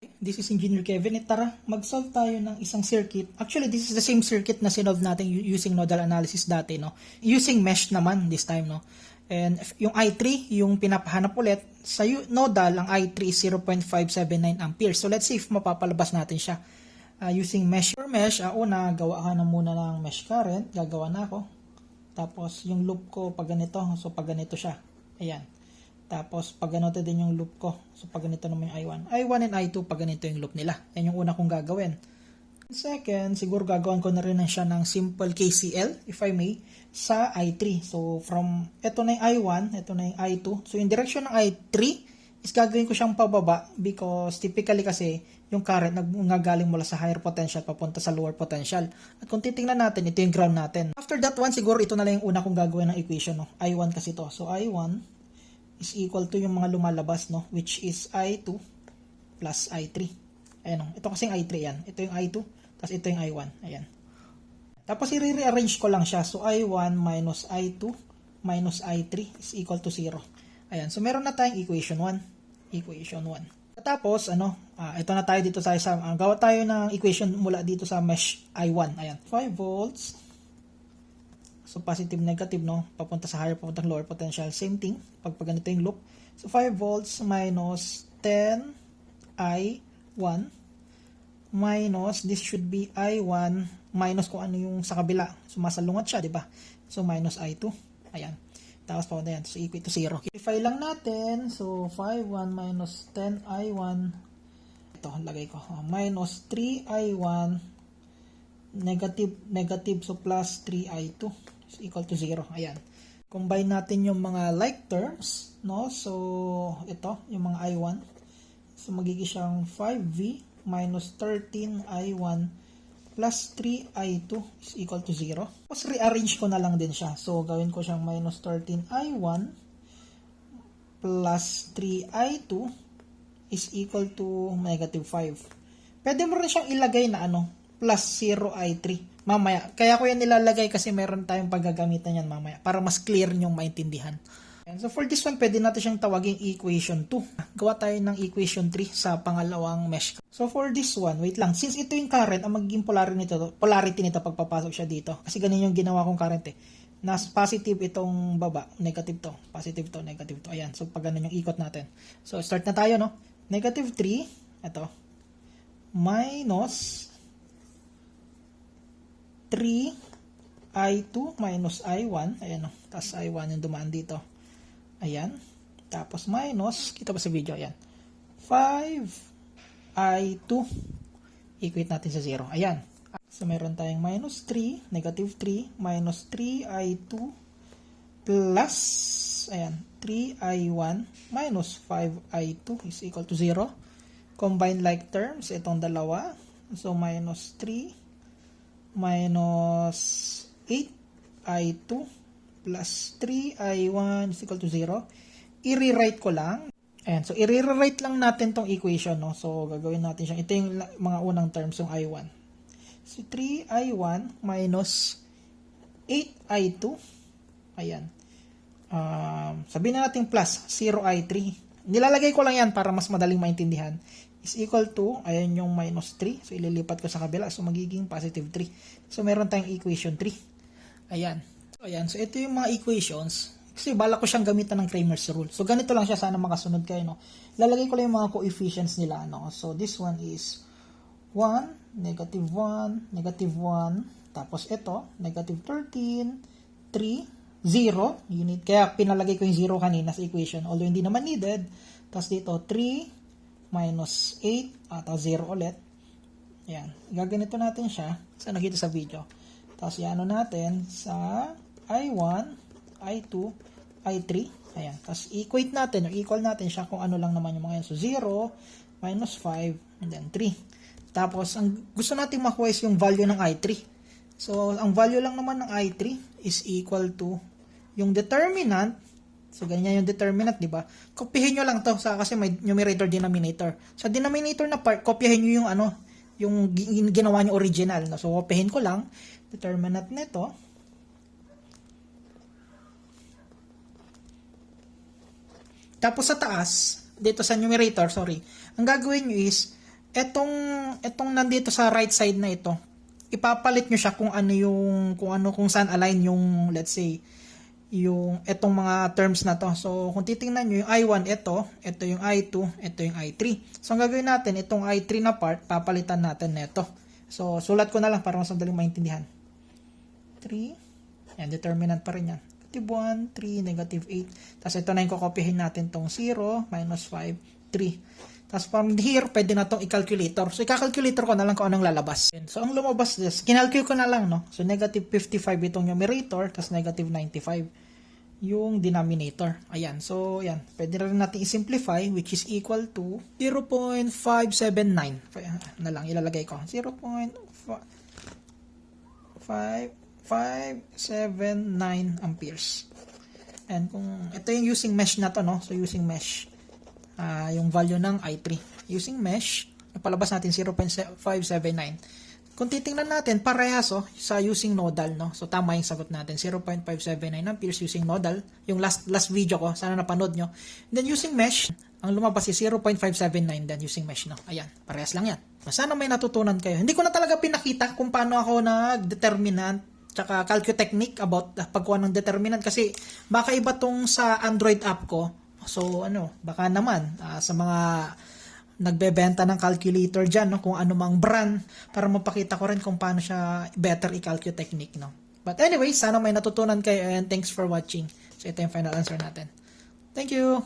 This is Engineer Kevin. At tara, mag-solve tayo ng isang circuit. Actually, this is the same circuit na sinolve natin using nodal analysis dati, no? Using mesh naman this time, no? And yung I3, yung pinapahanap ulit, sa nodal, ang I3 is 0.579 ampere. So, let's see if mapapalabas natin siya. Using mesh. For mesh, una, gawa ka na muna ng mesh current. Gagawa na ako. Tapos, yung loop ko, pag ganito. So, pag ganito siya. Ayan. Tapos, pag ganito din yung loop ko. So, pag ganito naman yung I1. I1 and I2, pag ganito yung loop nila. Yan yung una kong gagawin. Second, siguro gagawin ko na rin siya ng simple KCL, if I may, sa I3. So, from, ito na yung I1, ito na yung I2. So, yung direction ng I3 is gagawin ko siyang pababa because typically kasi yung current nagagaling mula sa higher potential papunta sa lower potential. At kung titingnan natin, ito yung ground natin. After that one, siguro ito na lang yung una kong gagawin ng equation. No? I1 kasi to. So, I1 is equal to yung mga lumalabas, no? Which is I2 plus I3. Ayan, no? Ito kasing I3 yan. Ito yung I2, tapos ito yung I1. Ayan. Tapos i-rearrange ko lang siya. So, I1 minus I2 minus I3 is equal to 0. Ayan. So, meron na tayong equation 1. Equation 1. Tapos, ito na tayo dito sa gawa tayo ng equation mula dito sa mesh I1. Ayan. 5 volts. So, positive, negative, no? Papunta sa higher, papunta lower potential. Same thing. Pag ganito yung loop. So, 5 volts minus 10 I1 minus, this should be I1 minus kung ano yung sa kabila. Sumasalungat siya, di ba? So, minus I2. Ayan. Tapos, papunta yan. So, equal to 0. Verify lang natin. So, 5, 1 minus 10 I1. Ito, lagay ko. Minus 3 I1 negative, so plus 3i2 is equal to 0. Ayan. Combine natin yung mga like terms, no? So, ito, yung mga i1. So, magiging siyang 5v minus 13i1 plus 3i2 is equal to 0. Tapos, rearrange ko na lang din siya. So, gawin ko siyang minus 13i1 plus 3i2 is equal to negative 5. Pwede mo rin siyang ilagay na plus 0i3 mamaya. Kaya ko yan nilalagay kasi meron tayong paggagamitan yan mamaya para mas clear nyong maintindihan. And so for this one, pwede natin siyang tawaging equation 2. Gawa tayo ng equation 3 sa pangalawang mesh. So for this one, wait lang. Since ito yung current, ang magiging polarity nito pagpapasok siya dito. Kasi ganun yung ginawa kong current eh. Nas positive itong baba, negative to. Positive to, negative to. Ayan. So pag ganun yung ikot natin. So start na tayo, no? Negative 3, ito. Minus 3i2 minus i1. Ayan o. Tapos i1 yung dumaan dito. Ayan. Tapos minus, kita ba sa video? Ayan. 5i2 equate natin sa 0. Ayan. So meron tayong minus 3, negative 3, minus 3i2 plus, ayan, 3i1 minus 5i2 is equal to 0. Combine like terms, itong dalawa. So minus 3 minus 8i2 plus 3i1 is equal to 0. I-rewrite ko lang. Ayan, so i-rewrite lang natin tong equation, no? So gagawin natin siya. Ito yung mga unang terms, yung i1. So 3i1 minus 8i2. Ayan. Sabihin na natin plus 0i3. Nilalagay ko lang yan para mas madaling maintindihan. Is equal to, ayan yung minus 3. So, ililipat ko sa kabila. So, magiging positive 3. So, meron tayong equation 3. Ayan. So, ayan. So, ito yung mga equations. Kasi, bala ko siyang gamitan ng Cramer's rule. So, ganito lang siya. Sana makasunod kayo, no? Lalagay ko lang yung mga coefficients nila, no? So, this one is 1, negative 1, negative 1. Tapos, ito, negative 13, 3, 0. Unit. Kaya, pinalagay ko yung 0 kanina sa equation. Although, hindi naman needed. Tapos, dito, 3, minus 8, at 0 ulit. Ayan. Gaganito natin siya. Sa nakita sa video. Tapos, iano natin sa I1, I2, I3. Ayan. Tapos, equate natin, o equal natin siya kung ano lang naman yung mga yan. So, 0, minus 5, and then 3. Tapos, ang gusto natin makuha is yung value ng I3. So, ang value lang naman ng I3 is equal to yung determinant. So, ganyan yung determinant, di ba? Kopyahin nyo lang to kasi may numerator, denominator. Sa denominator na part, kopyahin nyo yung ginawa nyo original. No? So, kopyahin ko lang. Determinant nito. Tapos sa taas, dito sa numerator, sorry, ang gagawin nyo is, etong nandito sa right side na ito, ipapalit nyo siya kung saan align yung, let's say, yung etong mga terms na to. So, kung titingnan nyo yung I1, ito yung I2, ito yung I3. So, ang gagawin natin, itong I3 na part, papalitan natin neto. So, sulat ko na lang para mas madaling maintindihan. 3, yan, determinant pa rin yan. -1, 3, -8. Tapos, ito na yung kokopyahin natin tong 0, -5, 3. Tapos from here, pwede na itong i-calculator. So, i-calculator ko na lang kung anong lalabas. So, ang lumabas this, kinalculate ko na lang, no? So, -55 itong numerator, tapos -95 yung denominator. Ayan. So, ayan. Pwede rin natin i-simplify, which is equal to 0.579. Na lang, ilalagay ko. 0.579 amperes. And kung, ito yung using mesh na to, no? So, using mesh. Yung value ng I3. Using mesh, napalabas natin 0.579. Kung titingnan natin, parehas sa using nodal, no? So, tama yung sagot natin. 0.579 amperes using nodal. Yung last video ko, sana napanood nyo. Then, using mesh, ang lumabas is 0.579 then using mesh, no? Ayan, parehas lang yan. Sana may natutunan kayo. Hindi ko na talaga pinakita kung paano ako nag-determinant tsaka calcu technique about pagkuha ng determinant kasi baka iba tong sa Android app ko. So, baka naman sa mga nagbebenta ng calculator dyan, no, kung ano mang brand, para mapakita ko rin kung paano siya better i-calculate technique, no. But anyway, sana may natutunan kayo and thanks for watching. So, ito yung final answer natin. Thank you!